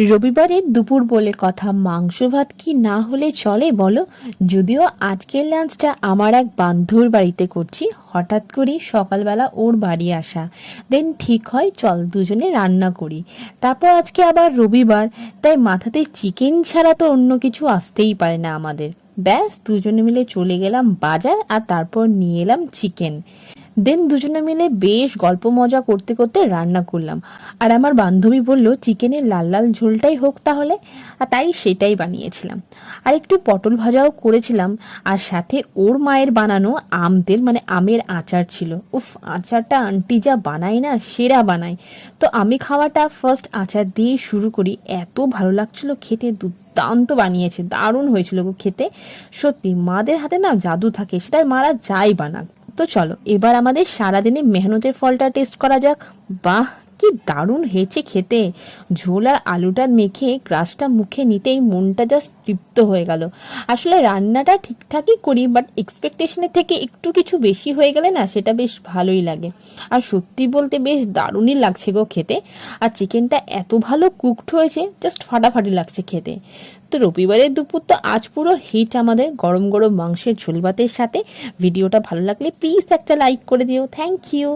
রবিবারের দুপুর বলে কথা, মাংস ভাত কি না হলে চলে বলো। যদিও আজকের লাঞ্চটা আমার এক বান্ধবীর বাড়িতে করছি, হঠাৎ করে সকালবেলা ওর বাড়ি আসা, দেন ঠিক হয় চল দুজনে রান্না করি। তারপর আজকে আবার রবিবার, তাই মাথাতে চিকেন ছাড়া তো অন্য কিছু আসতেই পারে না আমাদের। ব্যাস দুজনে মিলে চলে গেলাম বাজার, আর তারপর নিয়ে এলাম চিকেন। দেন দুজনে মিলে বেশ গল্প মজা করতে করতে রান্না করলাম। আর আমার বান্ধবী বলল চিকেনের লাল লাল ঝোলটাই হোক তাহলে, আর তাই সেটাই বানিয়েছিলাম। আর একটু পটল ভাজাও করেছিলাম, আর সাথে ওর মায়ের বানানো আমদের মানে আমের আচার ছিল। উফ, আচারটা আন্টি যা বানায় না, সেরা বানায়। তো আমি খাওয়াটা ফার্স্ট আচার দিয়ে শুরু করি, এত ভালো লাগছিল খেতে, দুর্দান্ত বানিয়েছে, দারুণ হয়েছিল গো খেতে। সত্যি মাদের হাতে না জাদু থাকে, সেটা মারা যাই বানাক। তো চলো এবার আমাদের সারাদিনে মেহনতের ফলটা টেস্ট করা যাক। বাহ, কি দারুণ হয়েছে খেতে। ঝোল আর আলুটা মেখে গ্রাসটা মুখে নিতেই মনটা জাস্ট তৃপ্ত হয়ে গেল। আসলে রান্নাটা ঠিকঠাকই করি, বাট এক্সপেকটেশনের থেকে একটু কিছু বেশি হয়ে গেলে না সেটা বেশ ভালোই লাগে। আর সত্যি বলতে বেশ দারুণই লাগছে গো খেতে। আর চিকেনটা এত ভালো কুকড হয়েছে, জাস্ট ফাটাফাটি লাগছে খেতে। তো রবিবারের দুপুর তো আজ পুরো হিট আমাদের, গরম গরম মাংসের ঝোল ভাতের সাথে। ভিডিওটা ভালো লাগলে প্লিজ একটা লাইক করে দিও। Thank you.